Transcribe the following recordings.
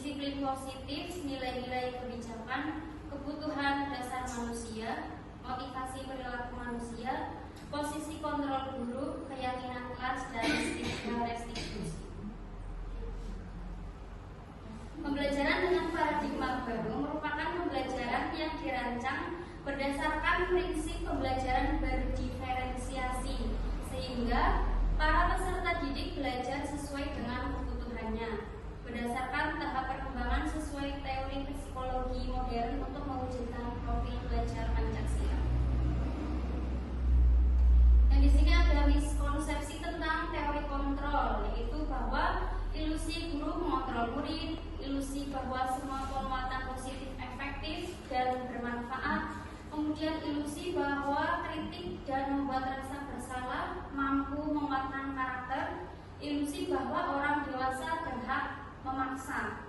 disiplin positif, nilai-nilai kebijakan, kebutuhan dasar manusia, motivasi perilaku manusia, posisi kontrol guru, keyakinan kelas, dan restitusi. Pembelajaran dengan paradigma baru merupakan pembelajaran yang dirancang berdasarkan prinsip pembelajaran berdiferensiasi, sehingga para peserta didik belajar sesuai dengan kebutuhannya, berdasarkan tahap perkembangan sesuai teori psikologi modern untuk mewujudkan profil belajar Pancasila. Dan di sini ada miskonsepsi tentang teori kontrol, yaitu bahwa ilusi guru mengontrol murid, ilusi bahwa semua penguatan positif efektif dan bermanfaat, kemudian ilusi bahwa kritik dan membuat rasa bersalah mampu menguatkan karakter, ilusi bahwa orang dewasa berhak memaksa.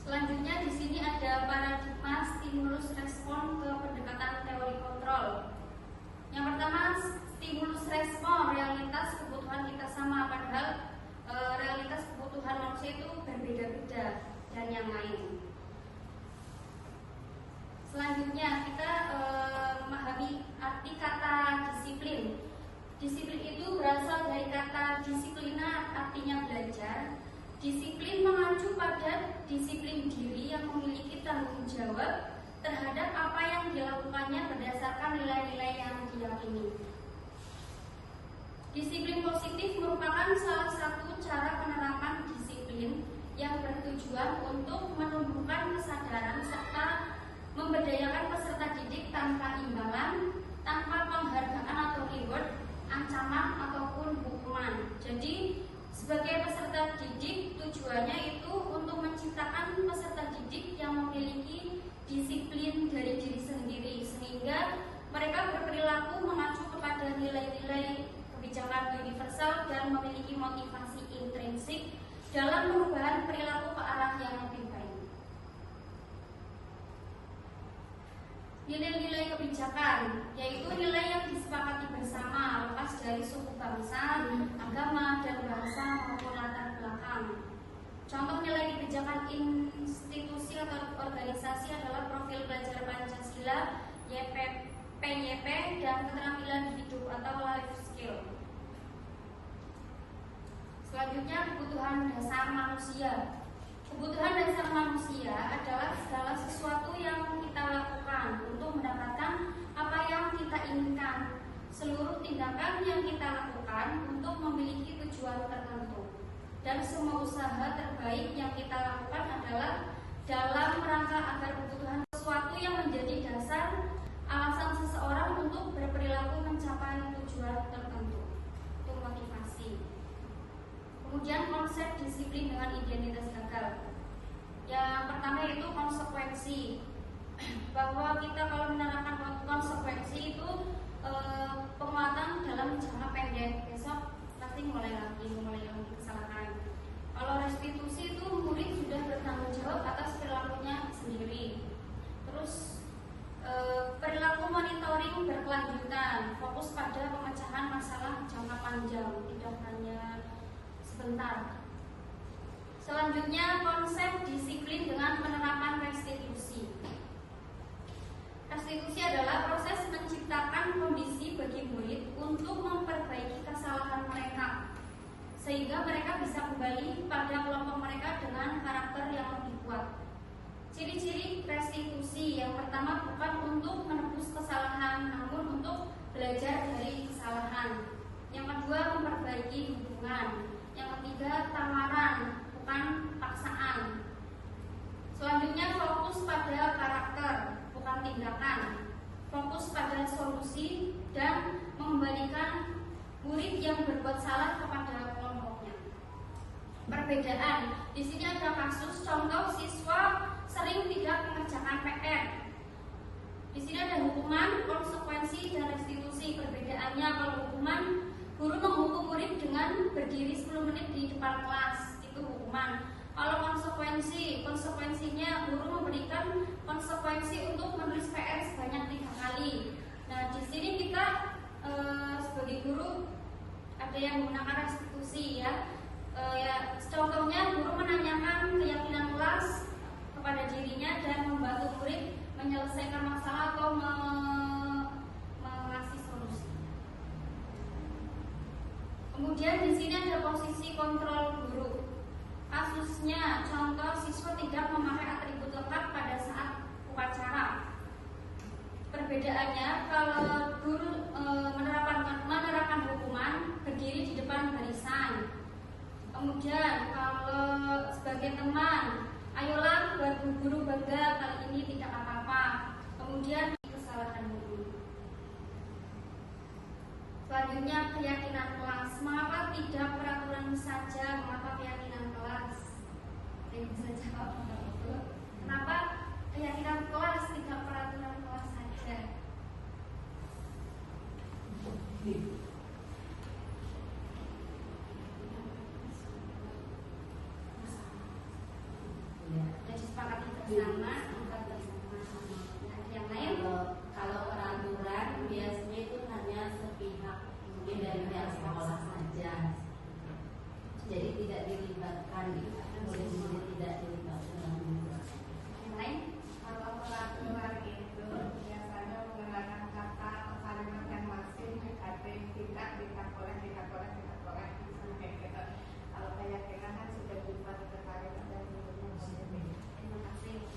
Selanjutnya di sini ada paradigma stimulus respon ke pendekatan teori kontrol. Yang pertama, stimulus respon realitas kebutuhan kita sama, padahal realitas kebutuhan manusia itu berbeda-beda dan yang lain. Selanjutnya kita memahami arti kata disiplin. Disiplin itu berasal dari kata disiplina, artinya belajar. Disiplin mengacu pada disiplin diri yang memiliki tanggung jawab terhadap apa yang dilakukannya berdasarkan nilai-nilai yang diyakini. Disiplin positif merupakan salah satu cara penerapan disiplin yang bertujuan untuk menumbuhkan kesadaran serta memberdayakan peserta didik tanpa imbalan, tanpa penghargaan atau reward, ancaman ataupun hukuman. Jadi sebagai peserta didik tujuannya itu untuk menciptakan peserta didik yang memiliki disiplin dari diri sendiri, sehingga mereka berperilaku mengacu kepada nilai-nilai kebijakan universal dan memiliki motivasi intrinsik dalam perubahan perilaku ke arah yang lebih baik. Nilai-nilai kebijakan yaitu nilai yang disepakati bersama lepas dari suku bangsa, agama, dan bahasa maupun latar belakang. Contoh nilai kebijakan institusi atau organisasi adalah profil belajar Pancasila, PYP, dan keterampilan hidup atau life skill. Selanjutnya, kebutuhan dasar manusia. Kebutuhan dasar manusia adalah segala sesuatu yang kita lakukan untuk mendapatkan apa yang kita inginkan. Seluruh tindakan yang kita lakukan untuk memiliki tujuan tertentu. Dan semua usaha terbaik yang kita lakukan adalah dalam rangka agar kebutuhan sesuatu yang menjadi dasar alasan seseorang untuk berperilaku mencapai tujuan tertentu. Itu motivasi. Kemudian konsep disiplin dengan identitas gagal. Yang pertama itu konsekuensi, bahwa kita kalau menerapkan konsekuensi itu penguatan dalam jangka pendek, besok pasti mulai lagi kesalahan. Kalau restitusi itu murid sudah bertanggung jawab atas perilakunya sendiri. Terus perilaku monitoring berkelanjutan, fokus pada pemecahan masalah jangka panjang, tidak hanya sebentar. Selanjutnya konsep disiplin dengan penerapan restitusi. Restitusi adalah proses menciptakan kondisi bagi murid untuk memperbaiki kesalahan mereka, sehingga mereka bisa kembali pada kelompok mereka dengan karakter yang lebih kuat. Ciri-ciri restitusi yang pertama bukan untuk menebus kesalahan, namun untuk belajar dari kesalahan. Yang kedua, memperbaiki hubungan. Yang ketiga, tawaran, bukan paksaan. Selanjutnya, fokus pada karakter, bukan tindakan. Fokus pada solusi dan mengembalikan murid yang berbuat salah kepada kelompoknya. Perbedaan, di sini ada kasus contoh siswa sering tidak mengerjakan PR. Di sini ada hukuman, konsekuensi, dan restitusi. Perbedaannya, kalau hukuman, guru menghukum murid dengan berdiri 10 menit di depan kelas, itu hukuman. Kalau konsekuensinya guru memberikan konsekuensi untuk menulis PR sebanyak 3 kali. Nah, di sini kita sebagai guru ada yang menggunakan restitusi ya. Contohnya guru menanyakan kepada dirinya dan membantu murid menyelesaikan masalah atau mengasih solusi. Kemudian di sini ada posisi kontrol guru. Kasusnya, contoh siswa tidak memakai atribut lengkap pada saat upacara. Perbedaannya, kalau guru menerapkan hukuman berdiri di depan barisan. Kemudian kalau sebagai teman, ayolah buat guru bangga, kali ini tidak apa-apa. Kemudian kesalahan guru. Selanjutnya keyakinan kelas. Mengapa tidak peraturan saja? Mengapa keyakinan kelas? Bisa jawab itu. Kenapa keyakinan kelas tidak peraturan kelas saja? Jadi sepakati bersama. Yang lain? Kalau peraturan biasanya itu hanya sepihak, mungkin dari pihak sekolah saja. Jadi tidak dilibatkan, murid-murid tidak dilibatkan dalam pembuat. Yang lain? Kalau peraturan itu biasanya menggunakan kata atau kalimat yang masing negatif, tidak boleh misalnya kayak gitu. Kalau keyakinan kan sudah berubah ke kalimat dan bentuknya positif. Terima kasih.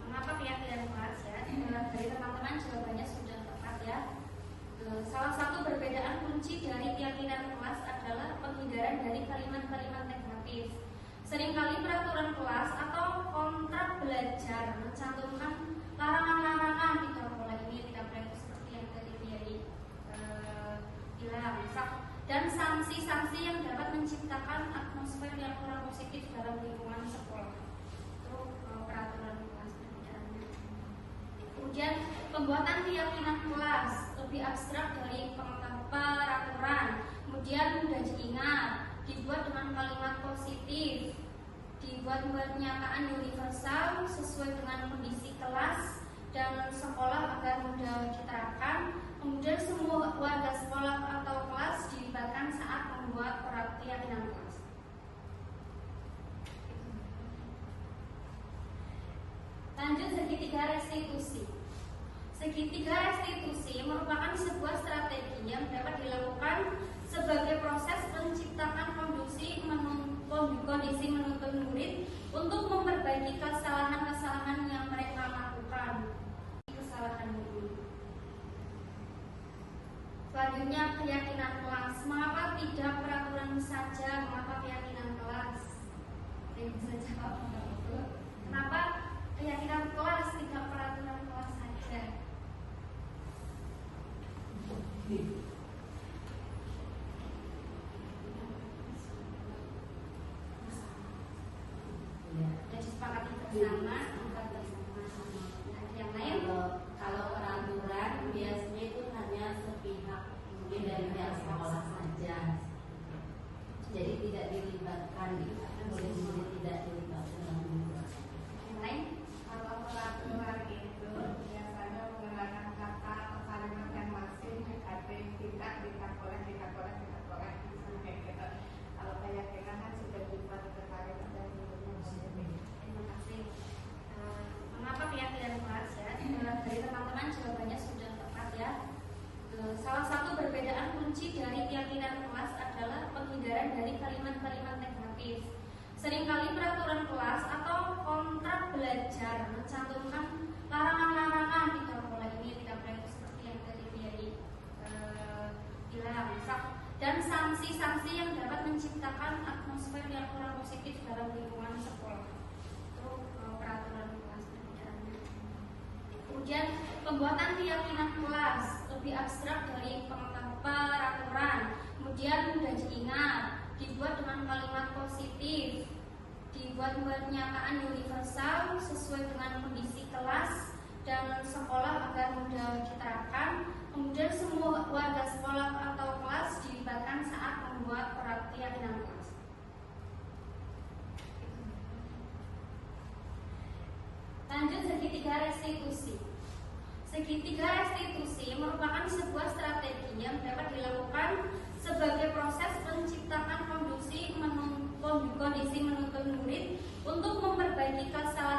Mengapa keyakinan kelas ya? Dari teman-teman jawabannya sudah tepat ya. Salah satu perbedaan kunci dari keyakinan kelas adalah penghindaran dari kalimat-kalimat negatif. Seringkali peraturan kelas atau kontrak belajar mencantumkan larangan-larangan, tidak boleh ini, tidak boleh itu, seperti yang tadi bilang, dan sanksi-sanksi yang dapat menciptakan atmosfer yang kurang positif dalam lingkungan sekolah. Itu peraturan kelas perbedaannya. Kemudian pembuatan keyakinan kelas lebih abstrak dari peraturan, kemudian mudah diingat, dibuat dengan kalimat positif, dibuat pernyataan universal sesuai dengan kondisi kelas dan sekolah agar mudah diterapkan. Kemudian semua warga sekolah atau kelas dilibatkan saat membuat keyakinan kelas. Lanjut, segitiga restitusi. Segitiga restitusi merupakan sebuah strategi yang dapat dilakukan sebagai proses menciptakan kondisi menuntun murid untuk memperbaiki kesalahan-kesalahan yang mereka lakukan. Kesalahan murid. Selanjutnya keyakinan kelas. Mengapa tidak peraturan saja? Mengapa keyakinan kelas? Bisa jawab itu. Kenapa keyakinan kelas tidak peraturan kelas saja? Jadi sepakati bersama. Yang lain? Kalau peraturan biasanya itu hanya sepihak, mungkin dari pihak sekolah saja. Jadi tidak dilibatkan, murid-murid tidak dilibatkan dalam pembuat. Yang lain? Kalau peraturan itu biasanya menggunakan kata atau kalimat yang masing negatif, tidak boleh misalnya kayak gitu. Kalau keyakinan kan sudah berubah ke kalimat dan bentuknya positif. Terima kasih. Mengapa keyakinan kelas ya? Dari teman-teman jawabannya sudah tepat ya. Salah satu perbedaan kunci dari keyakinan kelas adalah penghindaran dari kalimat-kalimat negatif. Seringkali peraturan kelas atau kontrak belajar mencantumkan larangan-larangan, tidak boleh ini, tidak boleh itu, seperti yang tadi bilang, dan sanksi-sanksi yang dapat menciptakan atmosfer yang kurang positif dalam lingkungan sekolah. Itu peraturan kelas perbedaannya. Kemudian pembuatan keyakinan kelas lebih abstrak dari peraturan, kemudian mudah diingat, dibuat dengan kalimat positif, dibuat pernyataan universal sesuai dengan kondisi kelas dan sekolah agar mudah diterapkan. Kemudian semua warga sekolah atau kelas dilibatkan saat membuat keyakinan kelas. Lanjut, segitiga restitusi. Segitiga restitusi merupakan sebuah strategi yang dapat dilakukan sebagai proses menciptakan kondisi menuntun murid untuk memperbaiki kesalahan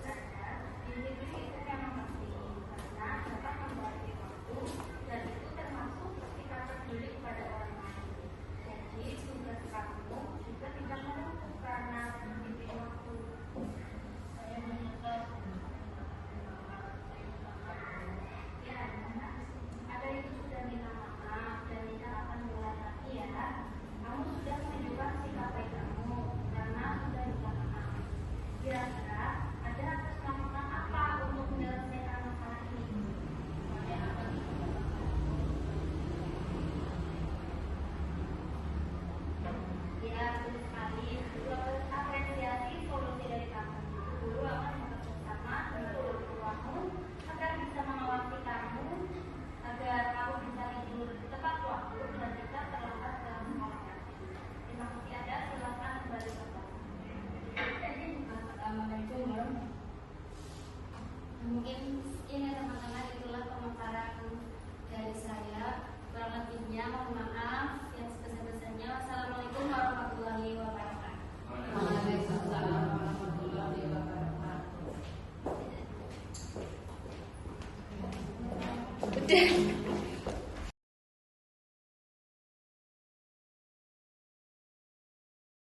saja, disiplin itu memang penting karena dapat membagi waktu dan itu termasuk sikap peduli kepada orang lain. Jadi tugas kamu juga tidak menuntut karena disiplin waktu. Saya menuntut ya, ada yang sudah minta maaf dan tidak akan mulai lagi ya. Kamu sudah menunjukkan sikap baik kamu karena sudah minta maaf. Kira-kira ada keselamatan apa untuk menyelesaikan masalah ini? Ya, betul sekali. Untuk apresiasi solusi dari kamu, guru akan bekerjasama dengan guru kamu agar bisa mengawasi kamu agar kamu bisa tidur tepat waktu dan tidak terlambat dalam sekolah. Terima kasih ada. Silakan kembali ke kelas. Assalamualaikum. Mungkin ini teman-teman itulah pemaparan dari saya. Kurang lebihnya mohon maaf. Yang sebesar-besarnya wassalamualaikum warahmatullahi wabarakatuh. Waalaikumsalam warahmatullahi wabarakatuh. Udah.